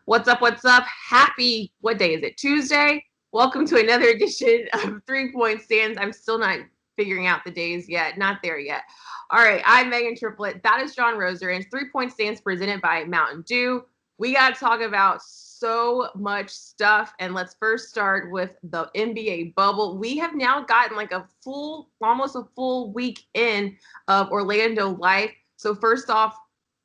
What's up? What's up? Happy, what day is it? Tuesday. Welcome to another edition of 3 Point Stands. I'm still not figuring out the days yet. Not there yet. All right. I'm Meghan Triplett. That is John Roser. And 3 Point Stands presented by Mountain Dew. We got to talk about so much stuff. And let's first start with the NBA bubble. We have now gotten like almost a full week in of Orlando life. So first off,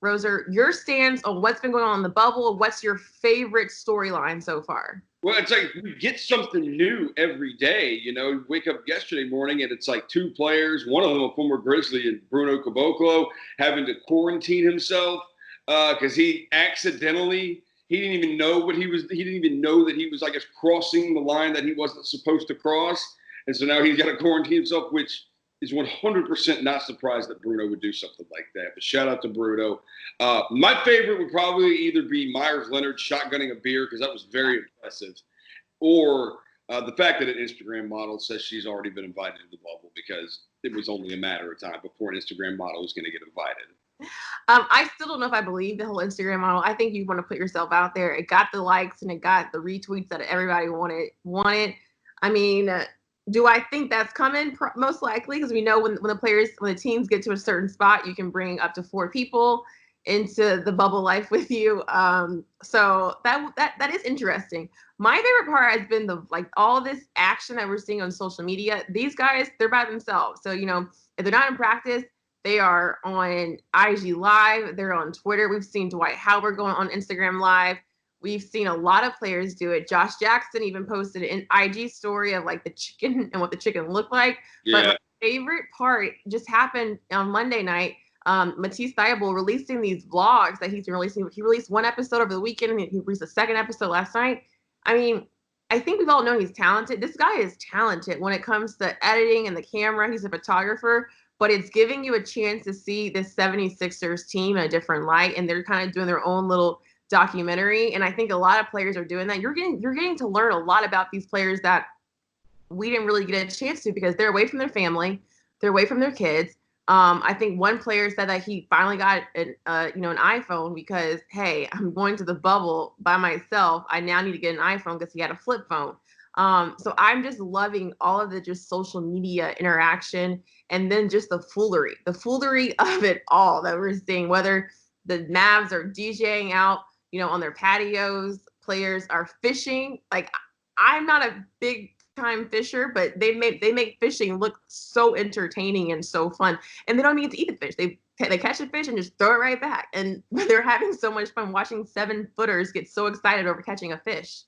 Roser, your stance on what's been going on in the bubble. What's your favorite storyline so far? Well, it's like we get something new every day. You wake up yesterday morning and it's like two players, one of them a former Grizzly and Bruno Caboclo, having to quarantine himself because he didn't even know he didn't even know that he was, I guess, crossing the line that he wasn't supposed to cross. And so now he's got to quarantine himself, which is 100% not surprised that Bruno would do something like that. But shout out to Bruno. My favorite would probably either be Myers Leonard shotgunning a beer, because that was very impressive, or the fact that an Instagram model says she's already been invited to the bubble, because it was only a matter of time before an Instagram model was going to get invited. I still don't know if I believe the whole Instagram model. I think you want to put yourself out there. It got the likes and it got the retweets that everybody wanted. I mean, do I think that's coming? Most likely, because we know when the teams get to a certain spot, you can bring up to 4 people into the bubble life with you. So that is interesting. My favorite part has been all this action that we're seeing on social media. These guys, they're by themselves. So, if they're not in practice, they are on IG Live. They're on Twitter. We've seen Dwight Howard going on Instagram Live. We've seen a lot of players do it. Josh Jackson even posted an IG story of like the chicken and what the chicken looked like. Yeah. But my favorite part just happened on Monday night. Matisse Thybulle releasing these vlogs that he's been releasing. He released one episode over the weekend and he released a second episode last night. I mean, I think we've all known he's talented. This guy is talented when it comes to editing and the camera. He's a photographer, but it's giving you a chance to see the 76ers team in a different light, and they're kind of doing their own little documentary. And I think a lot of players are doing that. You're getting to learn a lot about these players that we didn't really get a chance to, because they're away from their family, they're away from their kids. I think one player said that he finally got an iPhone because, hey, I'm going to the bubble by myself. I now need to get an iPhone because he had a flip phone. So I'm just loving all of the just social media interaction, and then just the foolery of it all that we're seeing, whether the Mavs are DJing out, on their patios, players are fishing. Like, I'm not a big time fisher, but they make fishing look so entertaining and so fun. And they don't need to eat the fish. They catch the fish and just throw it right back. And they're having so much fun watching 7-footers get so excited over catching a fish.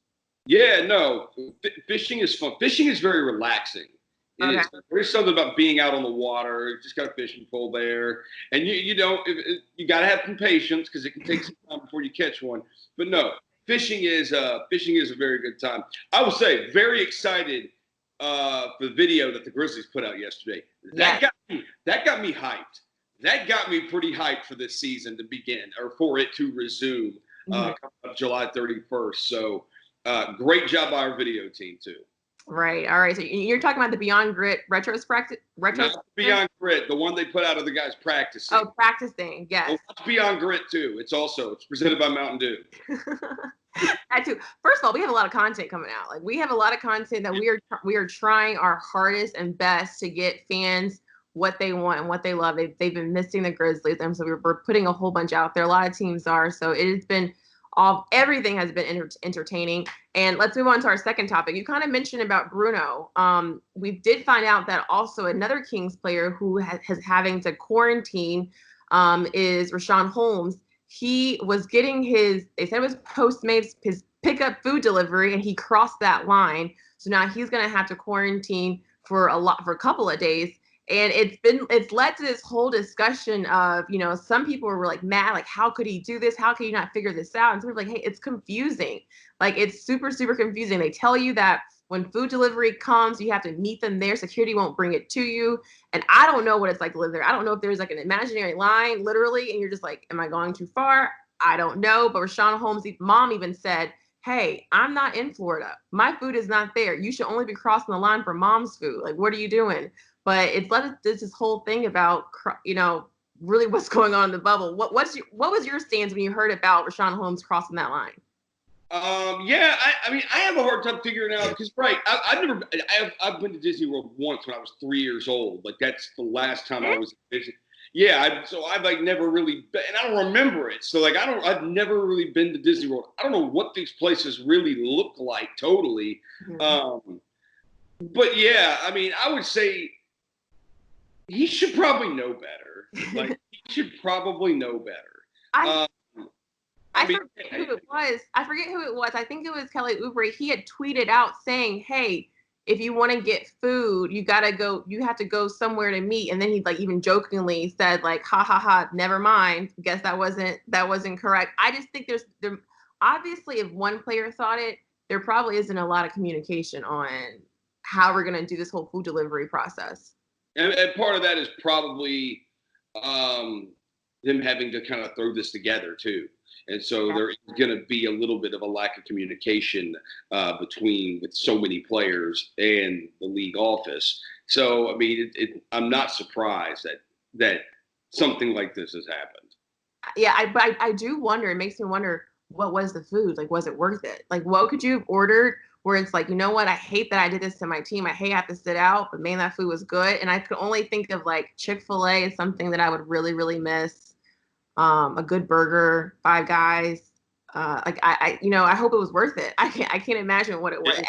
Yeah, no, fishing is fun. Fishing is very relaxing. It is. There's something about being out on the water. You just got a fishing pole there, and you got to have some patience, because it can take some time before you catch one. But no, fishing is a very good time. I would say very excited for the video that the Grizzlies put out yesterday. That got me hyped. That got me pretty hyped for this season to begin, or for it to resume July 31st. So great job by our video team too. Right. All right. So you're talking about the Beyond Grit retrospective? Not Beyond Grit, the one they put out of the guys practicing. Oh, practicing. Yes. Well, watch Beyond Grit too. It's presented by Mountain Dew. That too. First of all, we have a lot of content coming out. Like, we have a lot of content that we are trying our hardest and best to get fans what they want and what they love. They've been missing the Grizzlies, and so we're putting a whole bunch out there. A lot of teams are. So it has been everything has been entertaining. And let's move on to our second topic. You kind of mentioned about Bruno. We did find out that also another Kings player who has having to quarantine is Richaun Holmes. He was getting they said it was Postmates, his pickup food delivery, and he crossed that line. So now he's going to have to quarantine for a couple of days. And it's led to this whole discussion of, some people were like mad, like, how could he do this? How could you not figure this out? And so we're like, hey, it's confusing. Like, it's super, super confusing. They tell you that when food delivery comes, you have to meet them there. Security won't bring it to you. And I don't know what it's like to live there. I don't know if there's like an imaginary line, literally, and you're just like, am I going too far? I don't know. But Richaun Holmes' mom even said, hey, I'm not in Florida. My food is not there. You should only be crossing the line for mom's food. Like, what are you doing? But it's led this whole thing about, really what's going on in the bubble. What was your stance when you heard about Richaun Holmes crossing that line? Yeah, I mean, I have a hard time figuring out because, right, I've been to Disney World once when I was 3 years old. Like that's the last time I was at Disney. Yeah, so I've like never really been, and I don't remember it. So like I've never really been to Disney World. I don't know what these places really look like totally. But yeah, I mean, I would say he should probably know better. Like he should probably know better. I forget who it was. I forget who it was. I think it was Kelly Oubre. He had tweeted out saying, "Hey, if you want to get food, you gotta go. You have to go somewhere to meet." And then he like even jokingly said, like, "Ha ha ha, never mind. Guess that wasn't correct." I just think there obviously if one player thought it, there probably isn't a lot of communication on how we're gonna do this whole food delivery process. And part of that is probably them having to kind of throw this together too. And so there is going to be a little bit of a lack of communication with so many players and the league office. So I mean, I'm not surprised that something like this has happened. Yeah, I do wonder. It makes me wonder, what was the food? Like, was it worth it? Like, what could you have ordered where it's like, you know what? I hate that I did this to my team. I hate I have to sit out, but man, that food was good. And I could only think of like Chick-fil-A is something that I would really, really miss. A good burger, Five Guys. I hope it was worth it. I can't imagine what it was.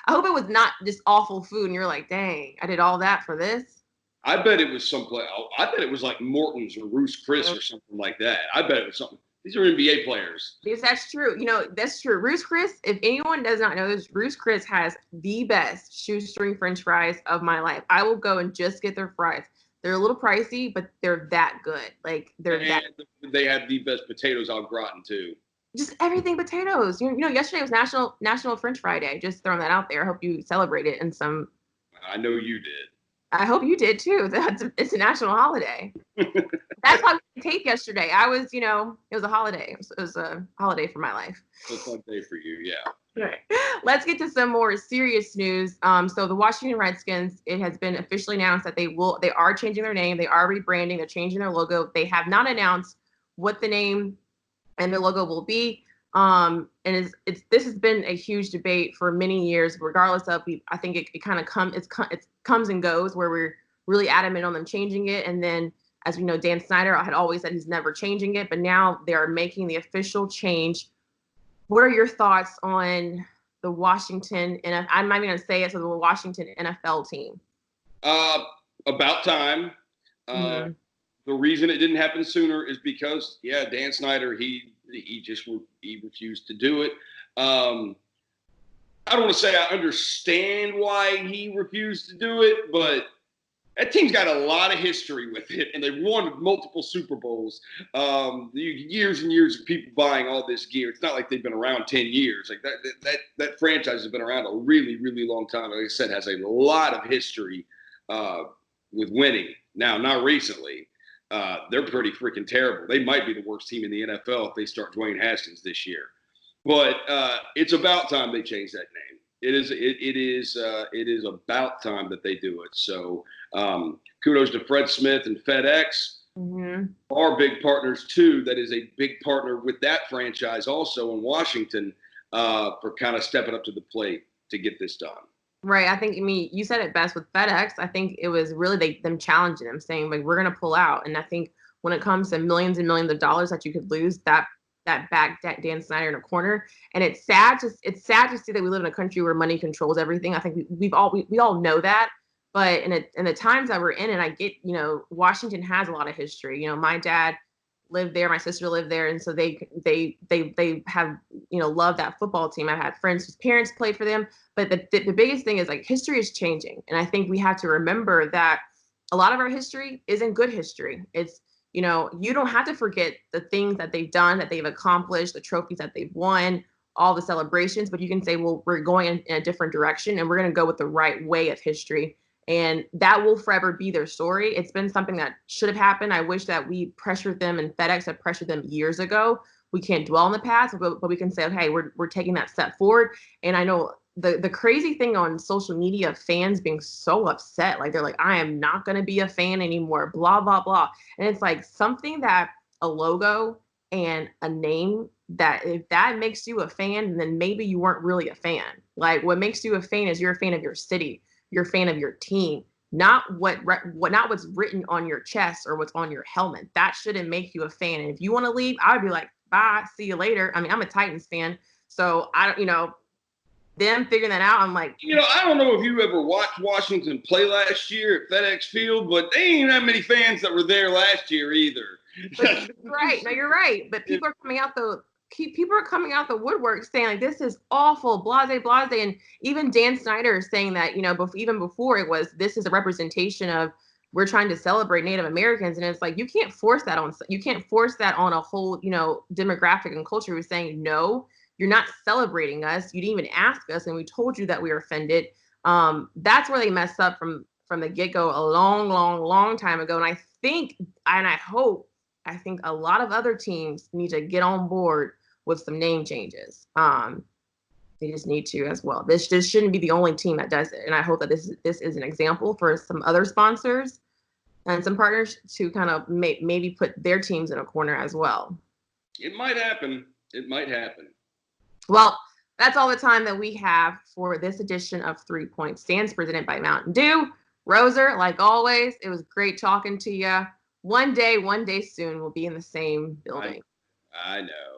I hope it was not just awful food, and you're like, dang, I did all that for this. I bet it was someplace. I bet it was like Morton's or Ruth's Chris or something like that. I bet it was something. These are NBA players. Because that's true. That's true. Ruth's Chris, if anyone does not know this, Ruth's Chris has the best shoestring French fries of my life. I will go and just get their fries. They're a little pricey, but they're that good. Like They have the best potatoes au gratin too. Just everything potatoes. Yesterday was National French Fry Day. Just throwing that out there. I hope you celebrate it in some. I know you did. I hope you did too. It's a national holiday. That's why we taped yesterday. It was a holiday. It was a holiday for my life. It's a fun day for you, yeah. Right. Let's get to some more serious news. So the Washington Redskins, it has been officially announced that they are changing their name. They are rebranding. They're changing their logo. They have not announced what the name and their logo will be. And this has been a huge debate for many years, regardless of, I think it kind of comes and goes where we're really adamant on them changing it. And then, as we know, Dan Snyder had always said he's never changing it, but now they are making the official change. What are your thoughts on the Washington, and I'm not even going to say it, so the Washington NFL team? About time. The reason it didn't happen sooner is because, Dan Snyder, he refused to do it. I don't want to say I understand why he refused to do it, but that team's got a lot of history with it, and they've won multiple Super Bowls. Years and years of people buying all this gear. It's not like they've been around 10 years. Like that franchise has been around a really, really long time. Like I said, has a lot of history with winning. Now, not recently. They're pretty freaking terrible. They might be the worst team in the NFL if they start Dwayne Haskins this year. But it's about time they change that name. It is about time that they do it. So kudos to Fred Smith and FedEx, our big partners too. That is a big partner with that franchise also in Washington for kind of stepping up to the plate to get this done. Right. You said it best with FedEx. I think it was really them challenging them, saying like, we're going to pull out. And I think when it comes to millions and millions of dollars that you could lose, that backed Dan Snyder in a corner. And it's sad to see that we live in a country where money controls everything. I think we all know that. But in the times that we're in, and I get, Washington has a lot of history. My dad lived there, my sister lived there, and so they have loved that football team. I've had friends whose parents played for them, but the biggest thing is like history is changing, and I think we have to remember that a lot of our history isn't good history. It's you don't have to forget the things that they've done, that they've accomplished, the trophies that they've won, all the celebrations, but you can say, well, we're going in a different direction, and we're going to go with the right way of history. And that will forever be their story. It's been something that should have happened. I wish that we pressured them, and FedEx had pressured them years ago. We can't dwell on the past, but we can say, okay, we're taking that step forward. And I know the crazy thing on social media, fans being so upset, like they're like, I am not going to be a fan anymore, blah, blah, blah. And it's like something that a logo and a name that if that makes you a fan, then maybe you weren't really a fan. Like what makes you a fan is you're a fan of your city, you're a fan of your team, not not what's written on your chest or what's on your helmet. That shouldn't make you a fan. And if you want to leave, I would be like, bye, see you later. I mean, I'm a Titans fan, so I don't, them figuring that out, I'm like, I don't know if you ever watched Washington play last year at FedEx Field, but they ain't that many fans that were there last year either. But right. No, you're right. But people are coming out the woodwork saying like this is awful, blase, blase, and even Dan Snyder is saying that even before it was this is a representation of we're trying to celebrate Native Americans, and it's like you can't force that on a whole demographic and culture who's saying no, you're not celebrating us, you didn't even ask us, and we told you that we were offended. That's where they messed up from the get-go a long, long, long time ago, and I think and I hope. I think a lot of other teams need to get on board with some name changes. They just need to as well. This shouldn't be the only team that does it. And I hope that this is an example for some other sponsors and some partners to kind of maybe put their teams in a corner as well. It might happen. It might happen. Well, that's all the time that we have for this edition of 3 Point Stands presented by Mountain Dew. Roser, like always, it was great talking to you. One day soon, we'll be in the same building. I know.